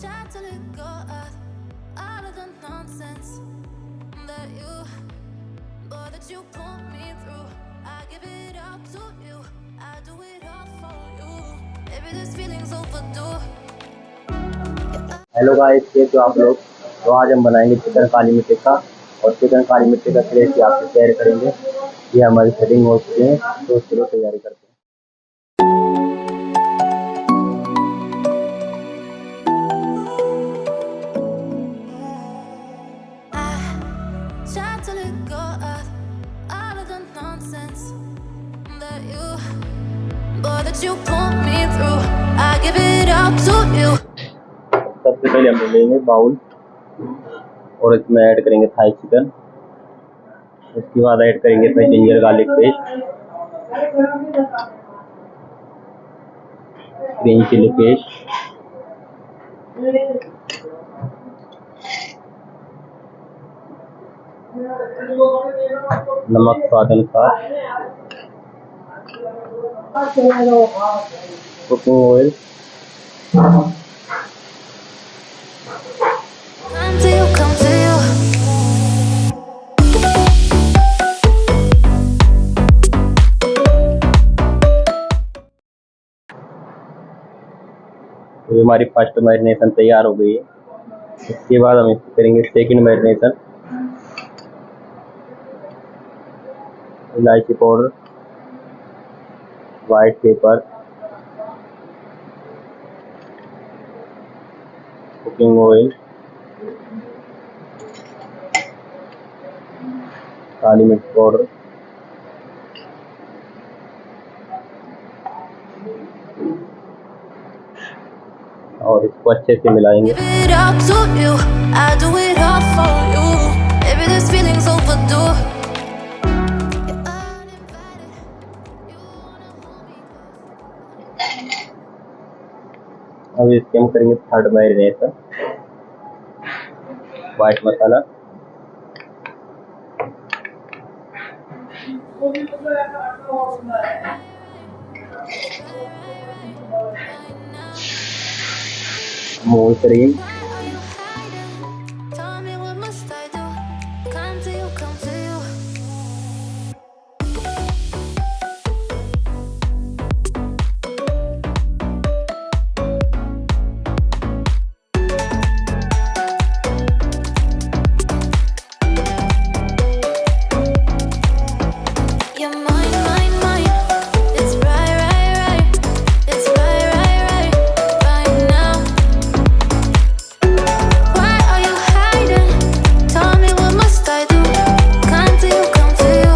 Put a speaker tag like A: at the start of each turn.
A: try to let go of all of the nonsense that you put me through. I give it up to you. I do it all for you. Maybe this feeling's overdue.
B: Hello guys, कैसे हो आप लोग। तो आज हम बनाएंगे chicken काली मिर्च टिक्का। और चिकन काली मिर्च टिक्का की रेसिपी आपसे शेयर करेंगे। ये हमारी सेटिंग हो चुकी है, तो चलो तैयारी करते हैं।
A: Try to let go of all of the nonsense that you put me through. I give it up to you.
B: सबसे पहले हम लेंगे बाउल और इसमें ऐड करेंगे थाई चिकन। उसके बाद ऐड करेंगे इसमें ginger garlic paste, green chilli paste, नमक स्वाद अनुसार, cooking oil,
A: Come to you.
B: तो ये हमारी फर्स्ट मैरिनेशन तैयार हो गई है। इसके बाद हम इसको करेंगे सेकंड मैरिनेशन। इलायची powder, white pepper, cooking oil, काली मिर्च पाउडर, और इसको अच्छे से मिलाएंगे।
A: Give it up to you. I do it all for you. Maybe this feeling's overdue. You're uninvited. You wanna hold me close.
B: अब इसके हम करेंगे third marination. White masala, move cream,
A: Why are you hiding? Tell me what must I do? Come to you, come to you. You're mine, mine, mine. It's right, right, right. It's right, right, right. Right now. Why are you hiding? Tell me what must I do? Come to you, come to you.